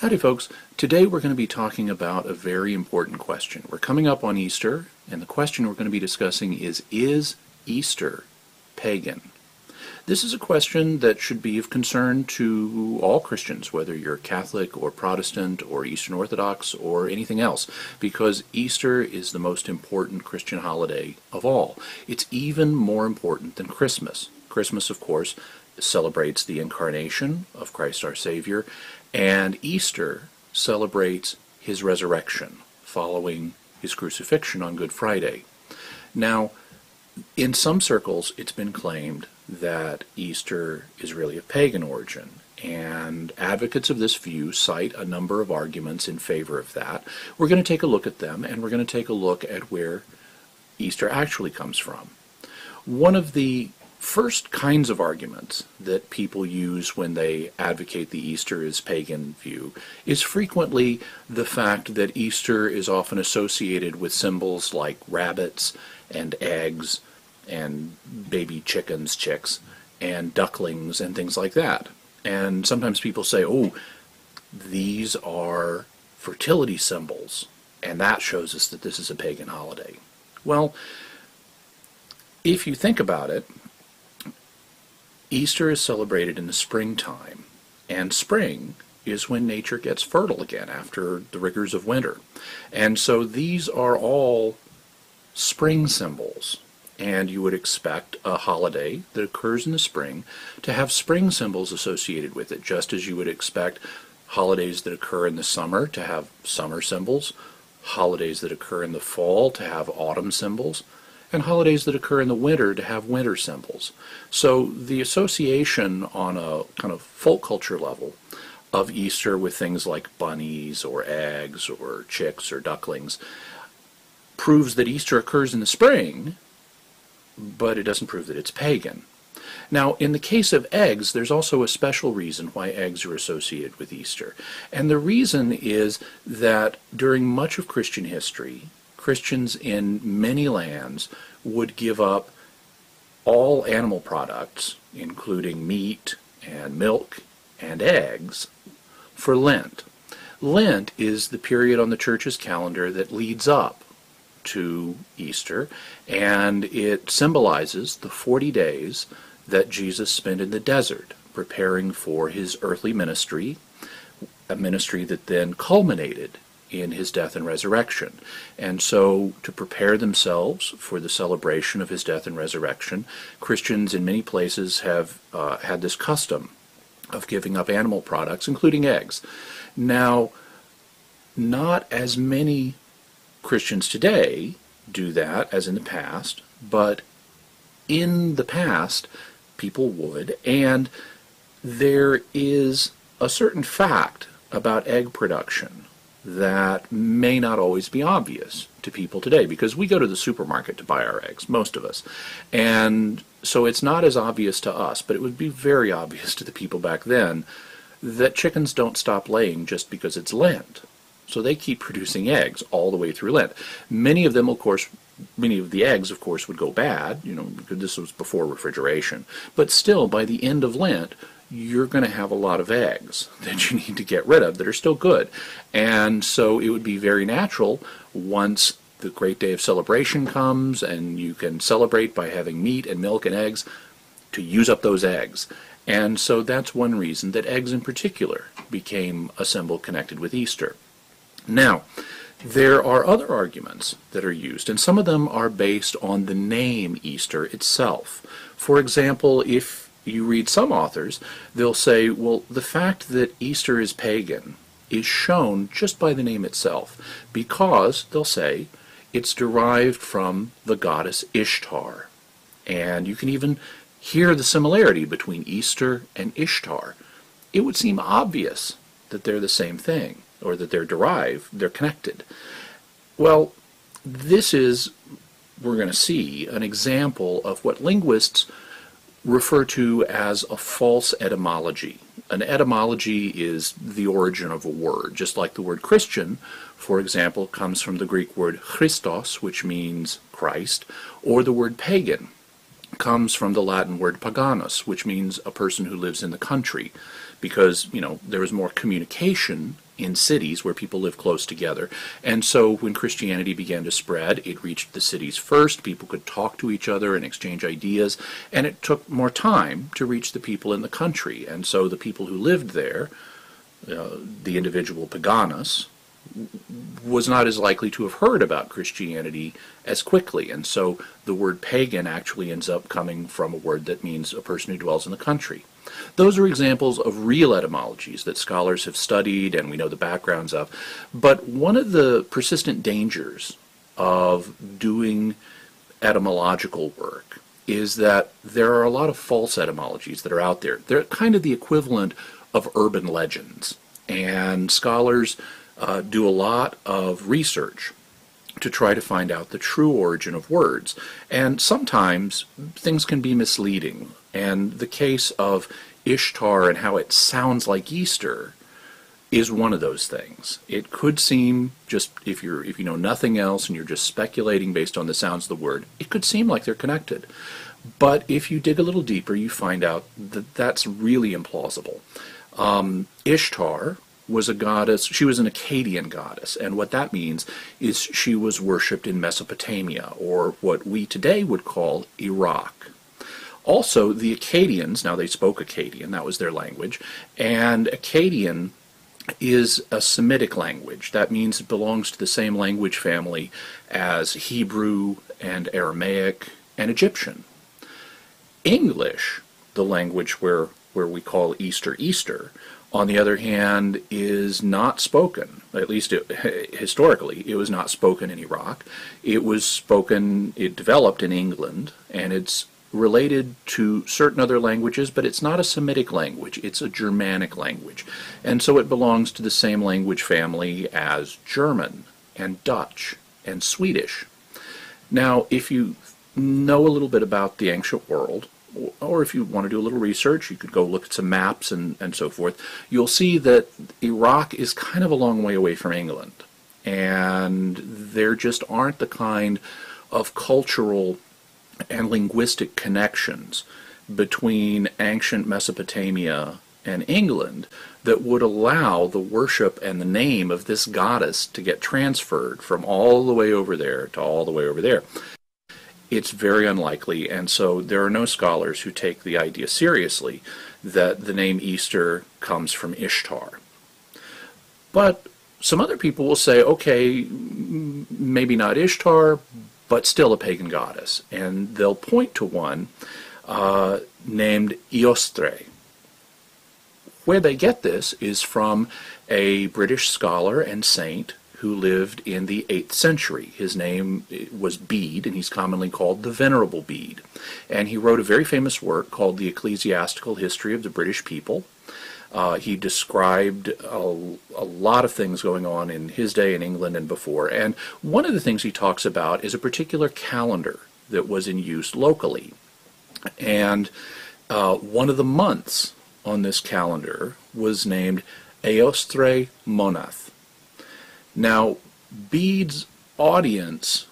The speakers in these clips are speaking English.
Howdy folks, today we're going to be talking about a very important question. We're coming up on Easter, and the question we're going to be discussing is Easter pagan? This is a question that should be of concern to all Christians, whether you're Catholic or Protestant or Eastern Orthodox or anything else, because Easter is the most important Christian holiday of all. It's even more important than Christmas. Christmas, of course, celebrates the incarnation of Christ our Savior, and Easter celebrates his resurrection following his crucifixion on Good Friday. Now, in some circles, it's been claimed that Easter is really of pagan origin, and advocates of this view cite a number of arguments in favor of that. We're going to take a look at them, and we're going to take a look at where Easter actually comes from. One of the first kinds of arguments that people use when they advocate the Easter is pagan view is frequently the fact that Easter is often associated with symbols like rabbits and eggs and baby chickens, chicks, and ducklings and things like that. And sometimes people say, oh, these are fertility symbols, and that shows us that this is a pagan holiday. Well, if you think about it, Easter is celebrated in the springtime, and spring is when nature gets fertile again after the rigors of winter. And so these are all spring symbols, and you would expect a holiday that occurs in the spring to have spring symbols associated with it, just as you would expect holidays that occur in the summer to have summer symbols, holidays that occur in the fall to have autumn symbols, and holidays that occur in the winter to have winter symbols. So the association on a kind of folk culture level of Easter with things like bunnies or eggs or chicks or ducklings proves that Easter occurs in the spring, but it doesn't prove that it's pagan. Now, in the case of eggs, there's also a special reason why eggs are associated with Easter. And the reason is that during much of Christian history, Christians in many lands would give up all animal products, including meat and milk and eggs, for Lent. Lent is the period on the church's calendar that leads up to Easter, and it symbolizes the 40 days that Jesus spent in the desert preparing for his earthly ministry, a ministry that then culminated in his death and resurrection. And so, to prepare themselves for the celebration of his death and resurrection, Christians in many places have had this custom of giving up animal products, including eggs. Now, not as many Christians today do that as in the past, but in the past, people would, and there is a certain fact about egg production that may not always be obvious to people today, because we go to the supermarket to buy our eggs, most of us, and so it's not as obvious to us, but it would be very obvious to the people back then that chickens don't stop laying just because it's Lent. So they keep producing eggs all the way through Lent. Many of them, of course, many of the eggs, of course, would go bad, because this was before refrigeration, but still, by the end of Lent, you're going to have a lot of eggs that you need to get rid of that are still good. And so it would be very natural, once the great day of celebration comes and you can celebrate by having meat and milk and eggs, to use up those eggs. And so that's one reason that eggs in particular became a symbol connected with Easter. Now, there are other arguments that are used, and some of them are based on the name Easter itself. For example, if you read some authors, they'll say, well, the fact that Easter is pagan is shown just by the name itself, because, they'll say, it's derived from the goddess Ishtar. And you can even hear the similarity between Easter and Ishtar. It would seem obvious that they're the same thing, or that they're connected. Well, this is, we're going to see, an example of what linguists refer to as a false etymology. An etymology is the origin of a word, just like the word Christian, for example, comes from the Greek word Christos, which means Christ, or the word pagan comes from the Latin word paganus, which means a person who lives in the country, because, there was more communication in cities where people live close together. And so when Christianity began to spread, it reached the cities first. People could talk to each other and exchange ideas, and it took more time to reach the people in the country. And so the people who lived there, the individual paganus, was not as likely to have heard about Christianity as quickly. And so the word pagan actually ends up coming from a word that means a person who dwells in the country. Those are examples of real etymologies that scholars have studied and we know the backgrounds of. But one of the persistent dangers of doing etymological work is that there are a lot of false etymologies that are out there. They're kind of the equivalent of urban legends. And scholars do a lot of research to try to find out the true origin of words. And sometimes things can be misleading. And the case of Ishtar and how it sounds like Easter is one of those things. It could seem, just if you know nothing else and you're just speculating based on the sounds of the word, it could seem like they're connected. But if you dig a little deeper, you find out that that's really implausible. Ishtar was a goddess. She was an Akkadian goddess, and what that means is she was worshipped in Mesopotamia, or what we today would call Iraq. Also, the Akkadians, now they spoke Akkadian, that was their language, and Akkadian is a Semitic language. That means it belongs to the same language family as Hebrew and Aramaic and Egyptian. English, the language where we call Easter, on the other hand, is not spoken, at least historically, it was not spoken in Iraq. It developed in England, and it's related to certain other languages, but it's not a Semitic language, it's a Germanic language. And so it belongs to the same language family as German and Dutch and Swedish. Now, if you know a little bit about the ancient world, or if you want to do a little research, you could go look at some maps and so forth, you'll see that Iraq is kind of a long way away from England. And there just aren't the kind of cultural and linguistic connections between ancient Mesopotamia and England that would allow the worship and the name of this goddess to get transferred from all the way over there to all the way over there. It's very unlikely, and so there are no scholars who take the idea seriously that the name Easter comes from Ishtar. But some other people will say, okay, maybe not Ishtar, but still a pagan goddess. And they'll point to one named Eostre. Where they get this is from a British scholar and saint who lived in the 8th century. His name was Bede, and he's commonly called the Venerable Bede. And he wrote a very famous work called The Ecclesiastical History of the British People. He described a lot of things going on in his day in England and before. And one of the things he talks about is a particular calendar that was in use locally. And one of the months on this calendar was named Eostre Monath. Now, Bede's audience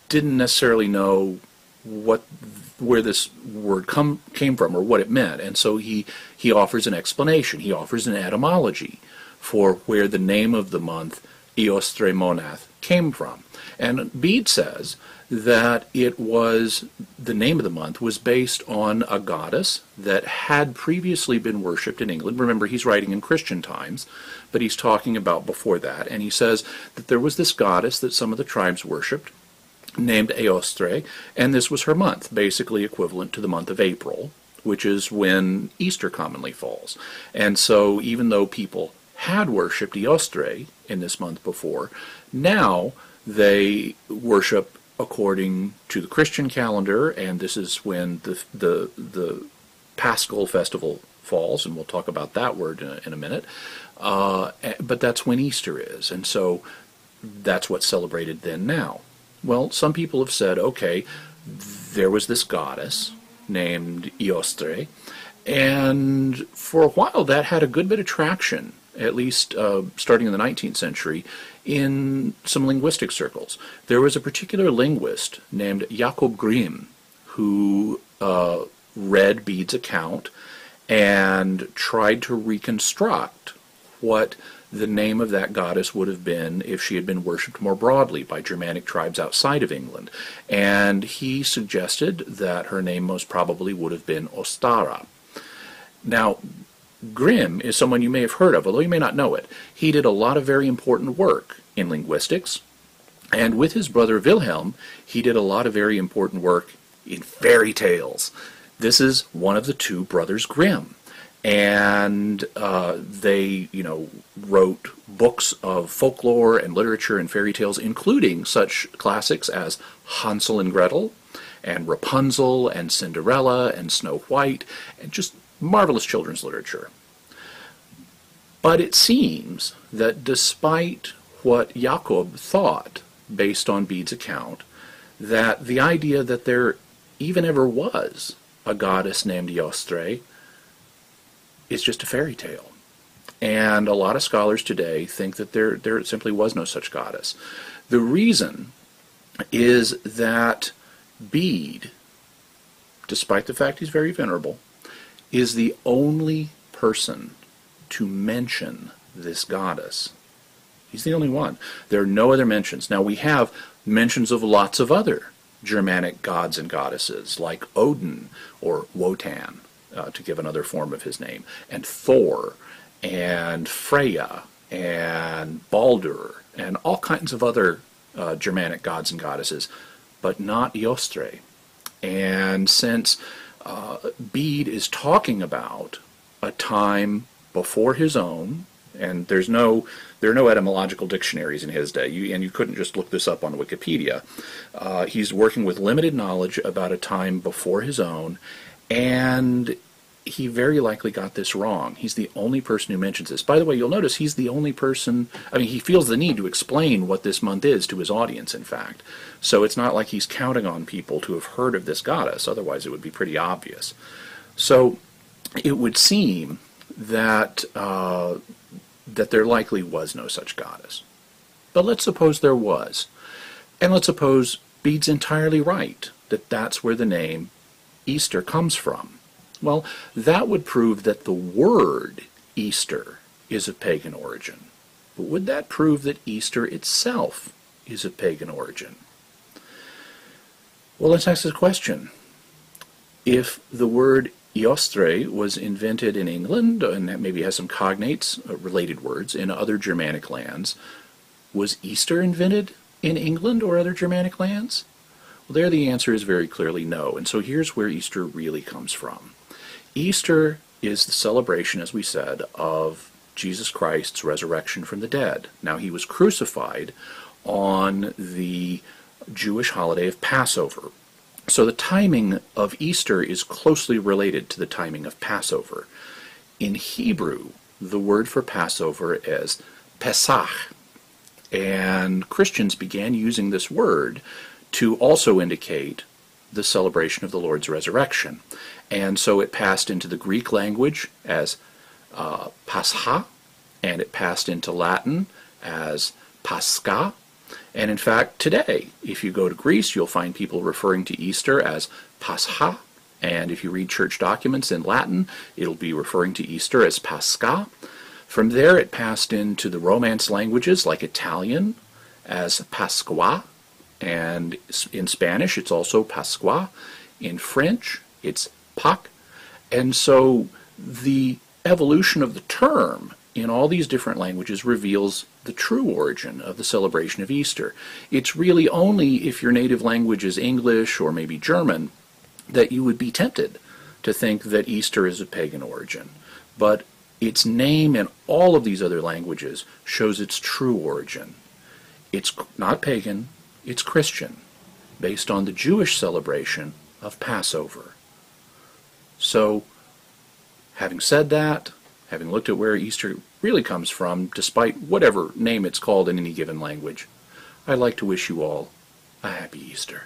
didn't necessarily know where this word came from or what it meant, and so he offers an explanation. He offers an etymology for where the name of the month, Eostre Monath, came from. And Bede says that the name of the month was based on a goddess that had previously been worshipped in England. Remember, he's writing in Christian times, but he's talking about before that. And he says that there was this goddess that some of the tribes worshipped, named Eostre, and this was her month, basically equivalent to the month of April, which is when Easter commonly falls. And so even though people had worshipped Eostre in this month before, now they worship according to the Christian calendar, and this is when the Paschal festival falls, and we'll talk about that word in a minute. But that's when Easter is, and so that's what's celebrated then now. Well, some people have said, okay, there was this goddess named Eostre, and for a while that had a good bit of traction, at least starting in the 19th century, in some linguistic circles. There was a particular linguist named Jacob Grimm who read Bede's account and tried to reconstruct what the name of that goddess would have been if she had been worshipped more broadly by Germanic tribes outside of England. And he suggested that her name most probably would have been Ostara. Now, Grimm is someone you may have heard of, although you may not know it. He did a lot of very important work in linguistics, and with his brother Wilhelm, he did a lot of very important work in fairy tales. This is one of the two brothers Grimm. And they, wrote books of folklore and literature and fairy tales, including such classics as Hansel and Gretel, and Rapunzel, and Cinderella, and Snow White, and just marvelous children's literature. But it seems that despite what Jacob thought, based on Bede's account, that the idea that there even ever was a goddess named Eostre is just a fairy tale. And a lot of scholars today think that there simply was no such goddess. The reason is that Bede, despite the fact he's very venerable, is the only person to mention this goddess. He's the only one. There are no other mentions. Now we have mentions of lots of other Germanic gods and goddesses, like Odin or Wotan, to give another form of his name, and Thor, and Freya, and Baldur, and all kinds of other Germanic gods and goddesses, but not Eostre. And since Bede is talking about a time before his own, and there are no etymological dictionaries in his day, and you couldn't just look this up on Wikipedia. He's working with limited knowledge about a time before his own, and he very likely got this wrong. He's the only person who mentions this. By the way, you'll notice he's the only person, he feels the need to explain what this month is to his audience, in fact. So it's not like he's counting on people to have heard of this goddess, otherwise it would be pretty obvious. So it would seem that that there likely was no such goddess. But let's suppose there was. And let's suppose Bede's entirely right, that that's where the name Easter comes from. Well, that would prove that the word Easter is of pagan origin. But would that prove that Easter itself is of pagan origin? Well, let's ask this question. If the word Eostre was invented in England, and that maybe has some cognates, related words, in other Germanic lands, was Easter invented in England or other Germanic lands? Well, there the answer is very clearly no, and so here's where Easter really comes from. Easter is the celebration, as we said, of Jesus Christ's resurrection from the dead. Now, he was crucified on the Jewish holiday of Passover. So the timing of Easter is closely related to the timing of Passover. In Hebrew, the word for Passover is Pesach, and Christians began using this word to also indicate the celebration of the Lord's resurrection. And so it passed into the Greek language as Pascha, and it passed into Latin as Pascha. And in fact, today, if you go to Greece, you'll find people referring to Easter as Pascha, and if you read church documents in Latin, it'll be referring to Easter as Pascha. From there, it passed into the Romance languages like Italian as Pasqua, and in Spanish, it's also Pasqua. In French, it's Pâques. And so the evolution of the term in all these different languages reveals the true origin of the celebration of Easter. It's really only if your native language is English or maybe German that you would be tempted to think that Easter is of pagan origin. But its name in all of these other languages shows its true origin. It's not pagan, it's Christian, based on the Jewish celebration of Passover. So, having said that, having looked at where Easter really comes from, despite whatever name it's called in any given language, I'd like to wish you all a happy Easter.